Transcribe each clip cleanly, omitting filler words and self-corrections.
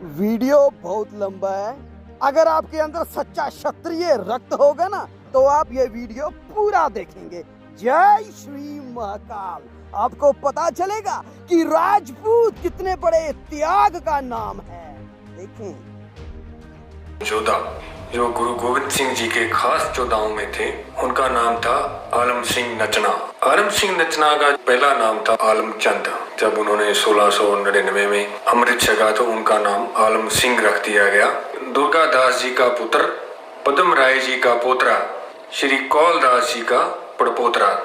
Video बहुत लंबा है। अगर आपके अंदर सच्चा क्षत्रिय रक्त होगा ना तो आप ये वीडियो पूरा देखेंगे। जय श्री महाकाल। आपको पता चलेगा कि राजपूत कितने बड़े त्याग का नाम है। देखें। जोधा जो गुरु गोविंद सिंह जी के खास योद्धाओं में थे, उनका नाम था आलम सिंह नचना। आलम सिंह नचना का पहला नाम था आलम चंद। जब उन्होंने 1699 में अमृत छका तो उनका नाम आलम सिंह रख दिया गया। दुर्गा दास जी का पुत्र, पद्म राय जी का पोतरा, श्री कौल दास जी का पड़पोतरा।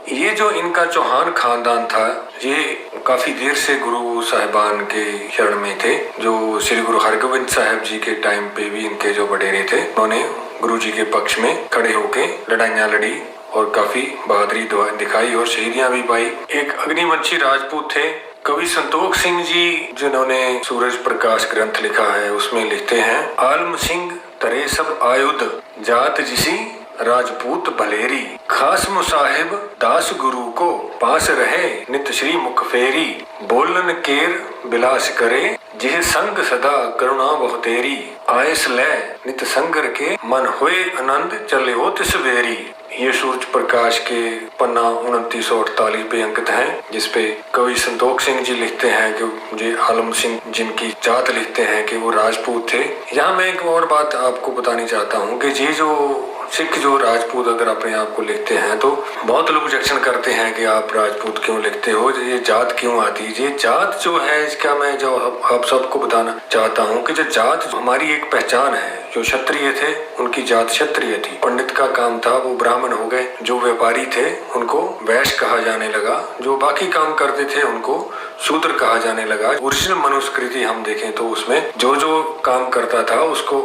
ये जो इनका चौहान खानदान था, ये काफी देर से गुरु साहिबान के शरण में थे। जो श्री गुरु हरगोविंद साहब जी के टाइम पे भी इनके जो वडेरे थे, उन्होंने गुरु जी के पक्ष में खड़े होके लड़ाइयाँ लड़ी और काफी बहादुरी दिखाई और शहीदियां भी पाई। एक अग्निवंशी राजपूत थे कवि संतोख सिंह जी, जिन्होंने सूरज प्रकाश ग्रंथ लिखा है, उसमें लिखते हैं, आलम सिंह तरे सब आयुध जात जिसी राजपूत भलेरी, खास मुसाहिब दास गुरु को पास रहे नित श्री मुख फेरी, बोलन केर बिलास करे जिह संग सदा करुणा बहुतेरी, आयस ले नित संगर के मन हुए आनंद चले ओ तिसवेरी। ये सूरज प्रकाश के पन्ना 2948 पे अंकित है, जिसपे कवि संतोख सिंह जी लिखते हैं कि ये आलम सिंह जिनकी जात लिखते हैं कि वो राजपूत थे। यहाँ मैं एक और बात आपको बतानी चाहता हूँ कि ये जो सिख जो राजपूत अगर अपने आप को लिखते हैं तो बहुत लोग ऑब्जेक्शन करते हैं कि आप राजपूत क्यों लिखते हो, ये जात क्यों आती है। ये जात जो है, इसका मैं जो आप सबको बताना चाहता हूँ कि जो जात हमारी एक पहचान है। जो क्षत्रिय थे उनकी जात क्षत्रिय थी। पंडित का काम था वो ब्राह्मण हो गए। जो व्यापारी थे उनको वैश्य कहा जाने लगा। जो बाकी काम करते थे उनको शूद्र कहा जाने लगा। ओरिजिनल मनुस्मृति हम देखें तो उसमें जो जो काम करता था उसको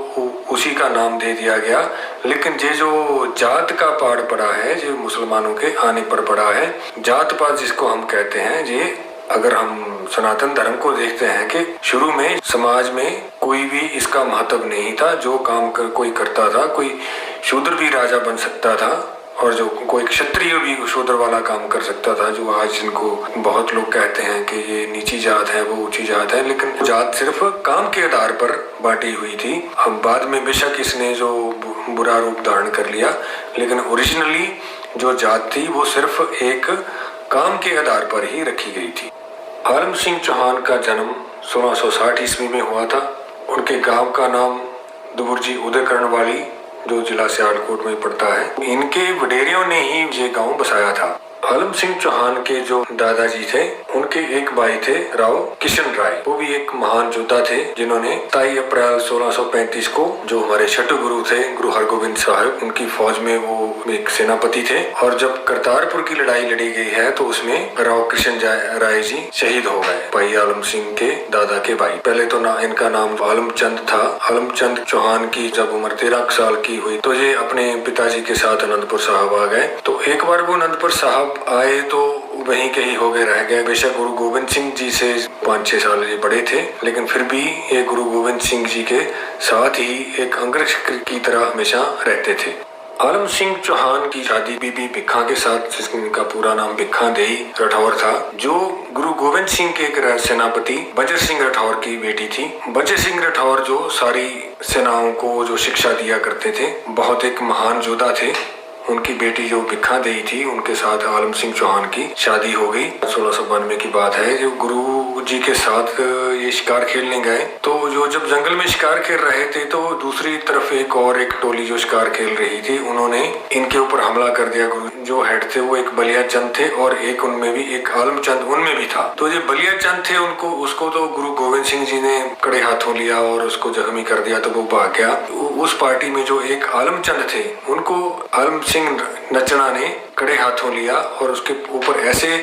उसी का नाम दे दिया गया। लेकिन ये जो जात का पाठ पड़ा है, जो मुसलमानों के आने पर पड़ा है, जात पात जिसको हम कहते हैं, ये अगर हम सनातन धर्म को देखते हैं कि शुरू में समाज में कोई भी इसका महत्व नहीं था। जो काम कोई करता था, कोई शूद्र भी राजा बन सकता था और जो कोई क्षत्रिय भी शूद्र वाला काम कर सकता था। जो आज जिनको बहुत लोग कहते हैं कि ये नीची जात है, वो ऊंची जात है, लेकिन जात सिर्फ काम के आधार पर बांटी हुई थी। अब बाद में बेशक इसने जो बुरा रूप धारण कर लिया, लेकिन ओरिजिनली जो जात थी वो सिर्फ एक काम के आधार पर ही रखी गई थी। आलम सिंह चौहान का जन्म 1660 ईस्वी में हुआ था। उनके गांव का नाम दुबुर्जी उदयकरणवाली, जो जिला सियालकोट में पड़ता है। इनके वडेरियों ने ही ये गांव बसाया था। आलम सिंह चौहान के जो दादाजी थे, उनके एक भाई थे राव किशन राय। वो भी एक महान योद्धा थे, जिन्होंने 23 अप्रैल 1635 को जो हमारे छठे गुरु थे गुरु हरगोविंद साहब, उनकी फौज में वो एक सेनापति थे। और जब करतारपुर की लड़ाई लड़ी गई है तो उसमें राव किशन राय जी शहीद हो गए, भाई आलम सिंह के दादा के भाई। पहले तो इनका नाम आलम चंद था। आलम चंद चौहान की जब उम्र 13 साल की हुई तो ये अपने पिताजी के साथ अनंतपुर साहब आ गए। तो एक बार वो अनंतपुर साहब आए तो वहीं के ही हो गए, रह गए। बेशक गुरु गोविंद सिंह जी से 5-6 साल ये बड़े थे, लेकिन फिर भी ये गुरु गोविंद सिंह जी के साथ ही एक अंगरक्षक की तरह हमेशा रहते थे। आलम सिंह चौहान की शादी बीबी भिखा के साथ, जिसका पूरा नाम भिखा देई राठौर था, जो गुरु गोविंद सिंह के एक सेनापति बजर सिंह राठौर की बेटी थी। बजर सिंह राठौर जो सारी सेनाओं को जो शिक्षा दिया करते थे, बहुत एक महान योद्धा थे। उनकी बेटी जो भिखा देई थी, उनके साथ आलम सिंह चौहान की शादी हो गई। 1692 की बात है। जो गुरु जी के साथ ये शिकार खेलने गए तो जो जब जंगल में शिकार खेल रहे थे तो दूसरी तरफ एक टोली जो शिकार खेल रही थी, उन्होंने इनके ऊपर हमला कर दिया। गुरु जो हेड थे वो एक बलिया चंद थे और एक उनमें भी एक आलम चंद उनमें भी था। तो ये बलिया चंद थे, उसको तो गुरु गोविंद सिंह जी ने कड़े हाथों लिया और उसको जख्मी कर दिया, तो वो भाग गया। उस पार्टी में जो एक आलम चंद थे, उनको आलम सिंह नचना ने कड़े हाथों लिया और उसके ऊपर ऐसे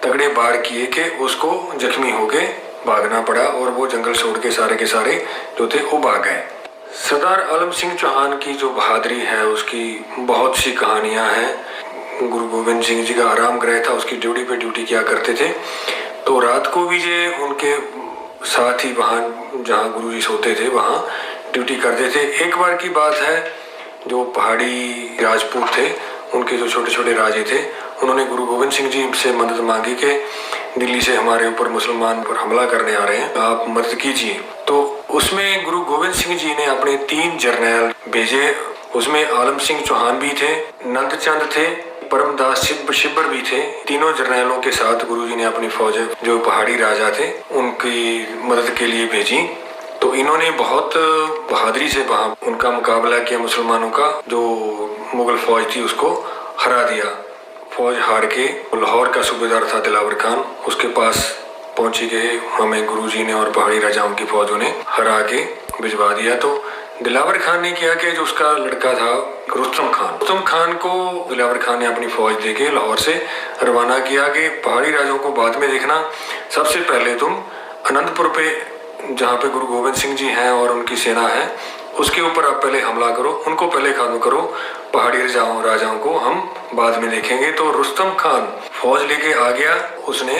तगड़े वार किए कि उसको जख्मी होके भागना पड़ा और वो जंगल छोड़ के सारे जो थे वो भाग गए। सरदार आलम सिंह चौहान की जो बहादुरी है, उसकी बहुत सी कहानियां हैं। गुरु गोविंद सिंह जी का आराम गृह था, उसकी ड्यूटी पे ड्यूटी किया करते थे। तो रात को भी ये उनके साथ ही वहाँ जहाँ गुरु जी सोते थे वहाँ ड्यूटी करते थे। एक बार की बात है, जो पहाड़ी राजपूत थे, उनके जो छोटे छोटे राजे थे, उन्होंने गुरु गोविंद सिंह जी से मदद मांगी कि दिल्ली से हमारे ऊपर मुसलमान पर हमला करने आ रहे हैं, आप मदद कीजिए। तो उसमें गुरु गोविंद सिंह जी ने अपने 3 जर्नैल भेजे। उसमें आलम सिंह चौहान भी थे, नंदचंद थे, परमदास शिब्बर भी थे। तीनों जर्नैलों के साथ गुरुजी ने अपनी फौज जो पहाड़ी राजा थे उनकी मदद के लिए भेजी। तो इन्होंने बहुत बहादुरी से वहां उनका मुकाबला किया। मुसलमानों का जो मुगल फौज थी उसको हरा दिया। फौज हार के लाहौर का सूबेदार था दिलावर खान, उसके पास पहुंची गए। हमें गुरुजी ने और पहाड़ी राजाओं की फौजों ने हरा के भिजवा दिया। तो दिलावर खान ने किया कि जो उसका लड़का था रुस्तम खान को दिलावर खान ने अपनी फौज देके लाहौर से रवाना किया कि पहाड़ी राजाओं को बाद में देखना, सबसे पहले तुम अनंतपुर पे जहाँ पे गुरु गोविंद सिंह जी हैं और उनकी सेना है उसके ऊपर आप पहले हमला करो, उनको पहले खत्म करो, पहाड़ी राजाओं को हम बाद में देखेंगे। तो रुस्तम खान फौज लेके आ गया। उसने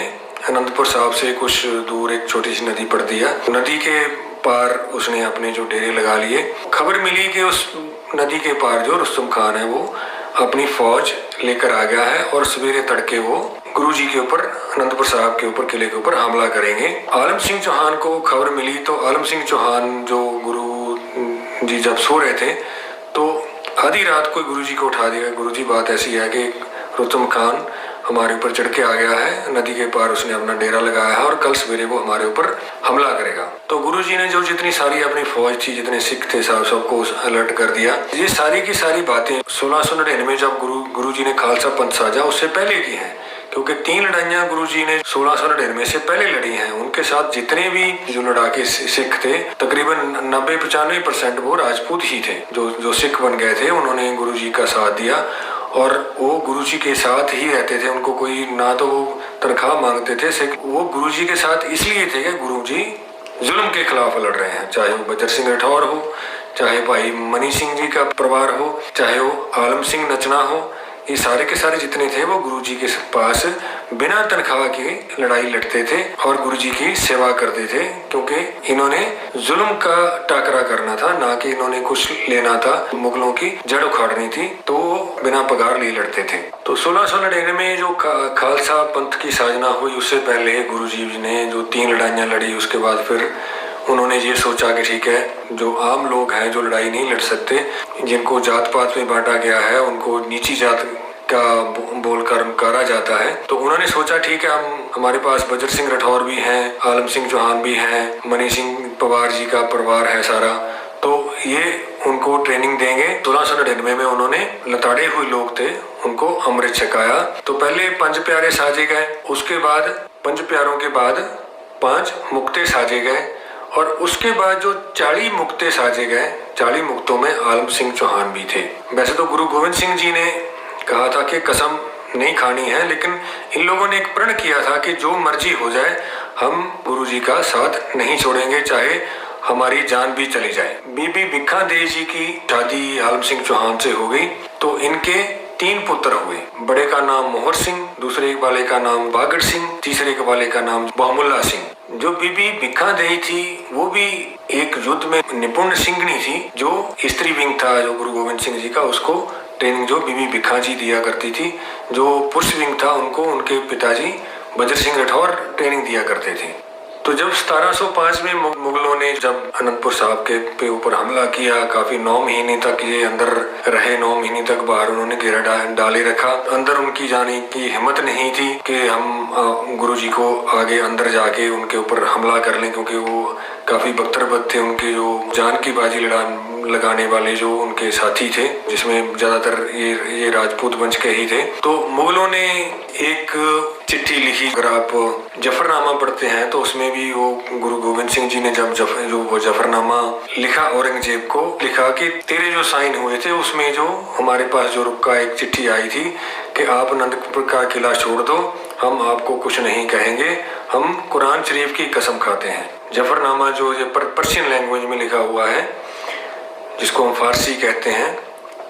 अनंतपुर साहब से कुछ दूर एक छोटी सी नदी पड़ती है, नदी के पार उसने अपने जो डेरे लगा लिए। खबर मिली कि उस नदी के पार जो रुस्तम खान है वो अपनी फौज लेकर आ गया है और सवेरे तड़के वो गुरुजी के ऊपर, अनंतपुर साहब के ऊपर, किले के ऊपर हमला करेंगे। आलम सिंह चौहान को खबर मिली तो आलम सिंह चौहान जो गुरु जी जब सो रहे थे तो आधी रात को गुरुजी को उठा दिया। गुरुजी बात ऐसी है कि रुस्तम खान हमारे ऊपर चढ़ के आ गया है, नदी के पार उसने अपना डेरा लगाया है और कल सवेरे वो हमारे ऊपर हमला करेगा। तो गुरुजी ने जो जितनी सारी अपनी फौज थी, जितने सिख थे, सबको अलर्ट कर दिया। ये सारी की सारी बातें 1699 में जब गुरुजी ने खालसा पंथ साजा उससे पहले की हैं, क्योंकि 3 लड़ाइयां गुरुजी ने 1699 से पहले लड़ी हैं। उनके साथ जितने भी जो लड़ाके सिख थे तकरीबन 90-95% वो राजपूत ही थे। जो सिख बन गए थे उन्होंने गुरुजी का साथ दिया और वो गुरुजी के साथ ही रहते थे। उनको कोई ना तो वो तनख्वाह मांगते थे सिख, वो गुरुजी के साथ इसलिए थे कि गुरुजी जुल्म के खिलाफ लड़ रहे हैं, चाहे वो बजर सिंह राठौर हो, चाहे भाई मनी सिंह जी का परिवार हो, चाहे वो आलम सिंह नचना हो। ये सारे के सारे जितने थे वो गुरुजी के पास बिना तनख्वाह के लड़ाई लड़ते थे और गुरुजी की सेवा करते थे, क्योंकि इन्होंने जुल्म का टाकरा करना था, ना कि इन्होंने कुछ लेना था, मुगलों की जड़ उखाड़नी थी। तो बिना पगार लिए लड़ते थे। तो 1699 में जो खालसा पंथ की साजना हुई उससे पहले गुरुजी ने जो 3 लड़ाइयां लड़ी, उसके बाद फिर उन्होंने ये सोचा कि ठीक है, जो आम लोग हैं जो लड़ाई नहीं लड़ सकते, जिनको जात पात में बांटा गया है, उनको नीची जात का बोलकर नकारा जाता है, तो उन्होंने सोचा ठीक है, हमारे पास बजर सिंह राठौर भी हैं, आलम सिंह चौहान भी हैं, मनी सिंह पवार जी का परिवार है सारा, तो ये उनको ट्रेनिंग देंगे। 1699 में उन्होंने लताड़े हुए लोग थे उनको अमृत छकाया। तो पहले 5 प्यारे साजे गए, उसके बाद 5 प्यारों के बाद 5 मुक्ते साजे गए और उसके बाद जो 40 मुक्ते साजे गए, 40 मुक्तों में आलम सिंह चौहान भी थे। वैसे तो गुरु गोविंद सिंह जी ने कहा था कि कसम नहीं खानी है, लेकिन इन लोगों ने एक प्रण किया था कि जो मर्जी हो जाए हम गुरुजी का साथ नहीं छोड़ेंगे, चाहे हमारी जान भी चली जाए। बीबी भिखा देवी जी की शादी आलम सिंह चौहान से हो गई। तो इनके 3 पुत्र हुए। बड़े का नाम मोहर सिंह, दूसरे वाले का नाम बागड़ सिंह, तीसरे वाले का नाम बहमुल्ला सिंह। जो बीबी भिखा देवी थी वो भी एक युद्ध में निपुण सिंहनी थी। जो स्त्री विंग था जो गुरु गोविंद सिंह जी का, उसको ट्रेनिंग जो बीबी भिखा जी दिया करती थी। जो पुरुष विंग था उनको उनके पिताजी बजर सिंह राठौर ट्रेनिंग दिया करते थे। तो जब 1705 में मुगलों ने जब अनंतपुर साहब के ऊपर हमला किया, काफी 9 महीने तक ये अंदर रहे, 9 महीने तक बाहर उन्होंने घेरा डाले रखा। अंदर उनकी जाने की हिम्मत नहीं थी कि हम गुरुजी को आगे अंदर जाके उनके ऊपर हमला कर लें, क्योंकि वो काफी बख्तरबद थे। उनके जो जान की बाजी लगाने वाले जो उनके साथी थे, जिसमें ज्यादातर ये राजपूत वंश के ही थे। तो मुगलों ने एक चिट्ठी लिखी। अगर आप जफरनामा पढ़ते हैं तो उसमें भी वो गुरु गोविंद सिंह जी ने जब जफरनामा लिखा, औरंगजेब को लिखा कि तेरे जो साइन हुए थे उसमें जो हमारे पास जो रुका एक चिट्ठी आई थी कि आप अनंतपुर का किला छोड़ दो, हम आपको कुछ नहीं कहेंगे, हम कुरान शरीफ की कसम खाते हैं। जफरनामा जो ये पर्शियन लैंग्वेज में लिखा हुआ है, जिसको हम फारसी कहते हैं,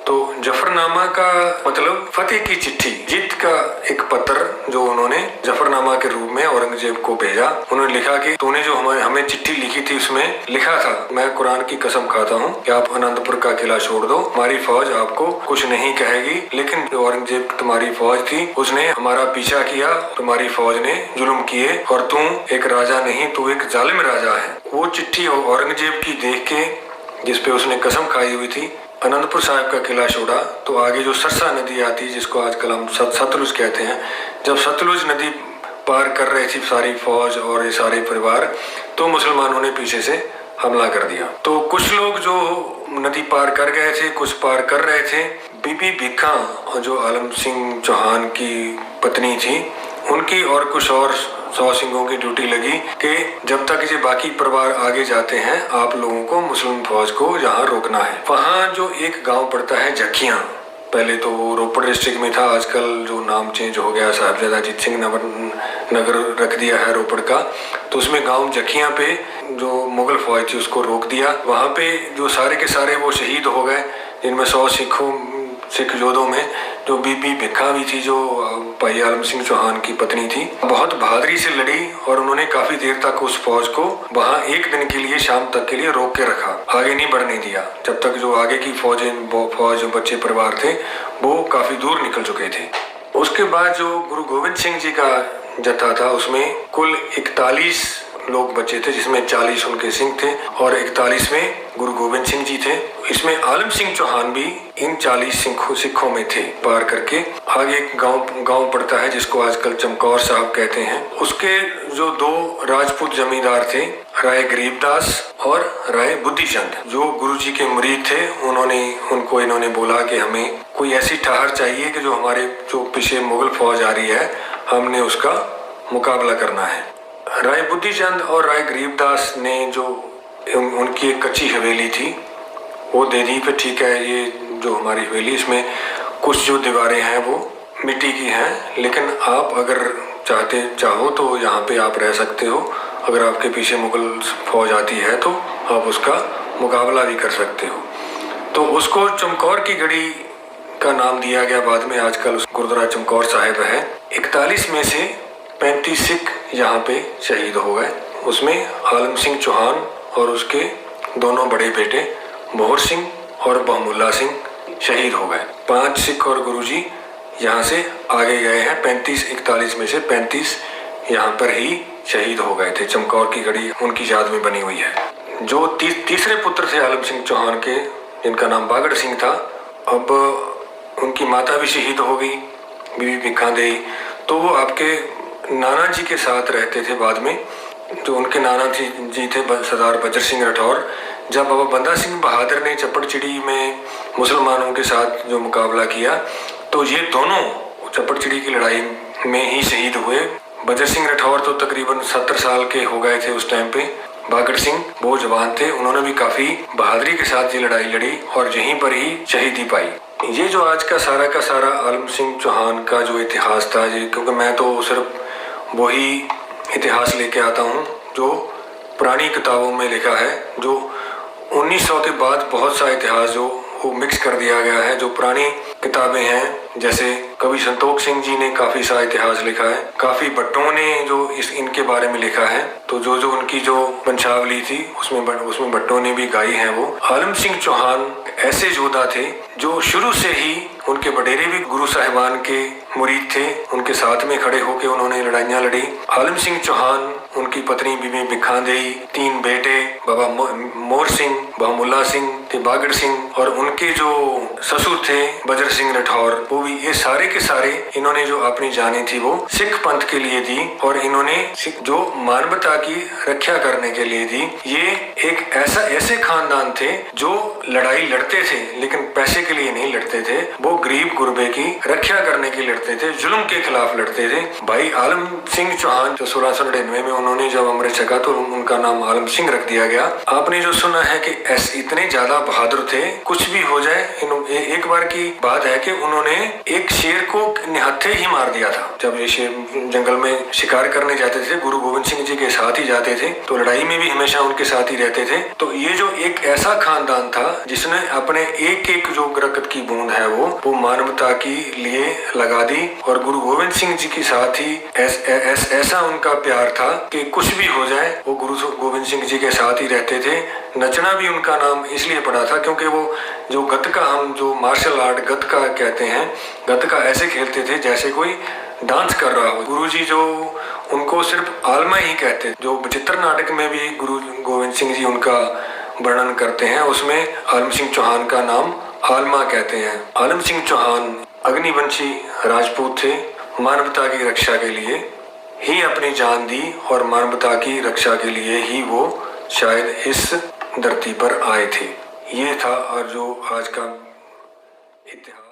तो जफरनामा का मतलब फतेह की चिट्ठी, जीत का एक पत्र जो उन्होंने जफरनामा के रूप में औरंगजेब को भेजा। उन्होंने लिखा कि तूने जो हमें चिट्ठी लिखी थी उसमें लिखा था, मैं कुरान की कसम खाता हूँ कि आप अनंतपुर का किला छोड़ दो, हमारी फौज आपको कुछ नहीं कहेगी, लेकिन जो औरंगजेब तुम्हारी फौज थी उसने हमारा पीछा किया, तुम्हारी फौज ने जुल्म किए और तू एक राजा नहीं, तू एक जालिम राजा है। वो चिट्ठी औरंगजेब की देख के, जिसपे उसने कसम खाई हुई थी, अनंतपुर साहिब का किला छोड़ा, तो आगे जो सरसा नदी आती है जिसको आजकल हम सतलुज कहते हैं, जब सतलुज नदी पार कर रही थी सारी फौज और ये सारे परिवार, तो मुसलमानों ने पीछे से हमला कर दिया। तो कुछ लोग जो नदी पार कर गए थे, कुछ पार कर रहे थे। बीबी भिक्खा जो आलम सिंह चौहान की पत्नी थी, उनकी और कुछ और 100 सिंहों की ड्यूटी लगी कि जब तक ये बाकी परिवार आगे जाते हैं आप लोगों को मुस्लिम फौज को यहाँ रोकना है। वहाँ जो एक गांव पड़ता है जखियां, पहले तो रोपड़ डिस्ट्रिक्ट में था, आजकल जो नाम चेंज हो गया, साहिबजादा अजीत सिंह नगर रख दिया है रोपड़ का। तो उसमें गांव जखियां पे जो मुगल फौज थी उसको रोक दिया। वहाँ पे जो सारे के सारे वो शहीद हो गए, जिनमें 100 सिख योद्धों में जो बीबी भिक्खा भी थी, जो भाई आलम सिंह चौहान की पत्नी थी, बहुत बहादुरी से लड़ी और उन्होंने काफी देर तक उस फौज को वहाँ एक दिन के लिए, शाम तक के लिए रोक के रखा, आगे नहीं बढ़ने दिया, जब तक जो आगे की फौज बच्चे परिवार थे वो काफी दूर निकल चुके थे। उसके बाद जो गुरु गोविंद सिंह जी का जत्था था उसमें कुल 41 लोग बचे थे, जिसमें 40 उनके सिंह थे और 41 में गुरु गोविंद सिंह जी थे। इसमें आलम सिंह चौहान भी इन 40 सिखों में थे। पार करके आगे एक गांव पड़ता है जिसको आजकल चमकौर साहब कहते हैं। उसके जो 2 राजपूत जमींदार थे, राय गरीबदास और राय बुद्धिचंद, जो गुरु जी के मुरीद थे, इन्होंने बोला कि हमें कोई ऐसी ठहर चाहिए कि जो हमारे जो पीछे मुगल फौज आ रही है हमने उसका मुकाबला करना है। राय बुद्धिचंद और राय गरीबदास ने जो उनकी एक कच्ची हवेली थी वो दे दी कि ठीक है, ये जो हमारी हवेली इसमें कुछ जो दीवारें हैं वो मिट्टी की हैं, लेकिन आप अगर चाहो तो यहाँ पे आप रह सकते हो, अगर आपके पीछे मुगल फौज आती है तो आप उसका मुकाबला भी कर सकते हो। तो उसको चमकौर की गढ़ी का नाम दिया गया बाद में, आजकल गुरुद्वारा चमकौर साहिब है। 41 में से 35 सिख यहाँ पे शहीद हो गए। उसमें आलम सिंह चौहान और उसके दोनों बड़े बेटे मोहर सिंह और बहमुल्ला सिंह शहीद हो गए। 5 सिख और गुरुजी यहाँ से आगे गए हैं। 41 में से 35 यहाँ पर ही शहीद हो गए थे। चमकौर की गढ़ी उनकी याद में बनी हुई है। जो तीसरे पुत्र थे आलम सिंह चौहान के, जिनका नाम बागड़ सिंह था, अब उनकी माता भी शहीद हो गई, बीबी भिक्खा देई। तो वो आपके नाना जी के साथ रहते थे बाद में। जो उनके नाना जी थे सरदार बजर सिंह राठौर। जब बाबा बंदा सिंह बहादुर ने चप्पड़चिड़ी में मुसलमानों के साथ जो मुकाबला किया, तो ये दोनों चप्पड़चिड़ी की लड़ाई में ही शहीद हुए। बजर सिंह राठौर तो तकरीबन 70 साल के हो गए थे उस टाइम पे। बागड़ सिंह वो जवान थे, उन्होंने भी काफी बहादुरी के साथ ये लड़ाई लड़ी और यहीं पर ही शहीदी पाई। ये जो आज का सारा आलम सिंह चौहान का जो इतिहास था, ये क्योंकि मैं तो सिर्फ वही इतिहास लेके आता हूँ जो पुरानी किताबों में लिखा है। जो 1900 के बाद बहुत सा इतिहास जो वो मिक्स कर दिया गया है। जो पुरानी किताबें हैं, जैसे कवि संतोख सिंह जी ने काफी सा इतिहास लिखा है, काफी भट्टों ने जो इनके बारे में लिखा है। तो जो उनकी जो वंशावली थी उसमें भट्टों ने भी गाई है। वो आलम सिंह चौहान ऐसे योद्धा थे जो शुरू से ही, उनके वडेरे भी गुरु साहिबान के मुरीद थे, उनके साथ में खड़े होकर उन्होंने लड़ाइयाँ लड़ी। आलम सिंह चौहान, उनकी पत्नी बीबी भिक्खा देई, 3 बेटे बाबा मोर सिंह, बहमुल्ला सिंह, बागड़ सिंह और उनके जो ससुर थे बजर सिंह राठौर, वो भी, ये सारे के सारे इन्होंने जो अपनी जानें थी वो सिख पंथ के लिए दी और इन्होंने जो मानवता की रक्षा करने के लिए दी। ये एक ऐसे खानदान थे जो लड़ाई लड़ते थे लेकिन पैसे के लिए नहीं लड़ते थे, वो गरीब गुरबे की रक्षा करने के लिए लड़ते थे, जुल्म के खिलाफ लड़ते थे। भाई आलम सिंह चौहान जो 1699 में उन्होंने जब अमृत छका तो उनका नाम आलम सिंह रख दिया गया। आपने जो सुना है कि ऐसे इतने ज्यादा बहादुर थे, कुछ भी हो जाए। एक बार की बात है कि उन्होंने एक शेर को निहत्थे ही मार दिया था। जब ये शेर जंगल में शिकार करने जाते थे, गुरु गोविंद सिंह जी के साथ ही जाते थे, तो लड़ाई में भी हमेशा उनके साथ ही रहते थे। तो ये जो एक ऐसा खानदान था जिसने अपने एक एक जो बरकत की बूंद है वो मानवता के लिए लगा दी। और गुरु गोविंद सिंह जी के साथ ही ऐसा उनका प्यार था कि कुछ भी हो जाए वो गुरु गोविंद सिंह जी के साथ ही रहते थे। नचना भी उनका नाम इसलिए पड़ा था क्योंकि वो जो गतका, हम जो मार्शल आर्ट गतका कहते हैं, गतका ऐसे खेलते थे जैसे कोई डांस कर रहा हो। गुरुजी जो उनको सिर्फ आलमा ही कहते, जो चित्र नाटक में भी गुरु गोविंद सिंह जी उनका वर्णन करते हैं उसमें आलम सिंह चौहान का नाम आलमा कहते हैं। आलम सिंह चौहान अग्निवंशी राजपूत थे, मानवता की रक्षा के लिए ही अपनी जान दी और मानवता की रक्षा के लिए ही वो शायद इस धरती पर आए थे। ये था और जो आज का इतिहास।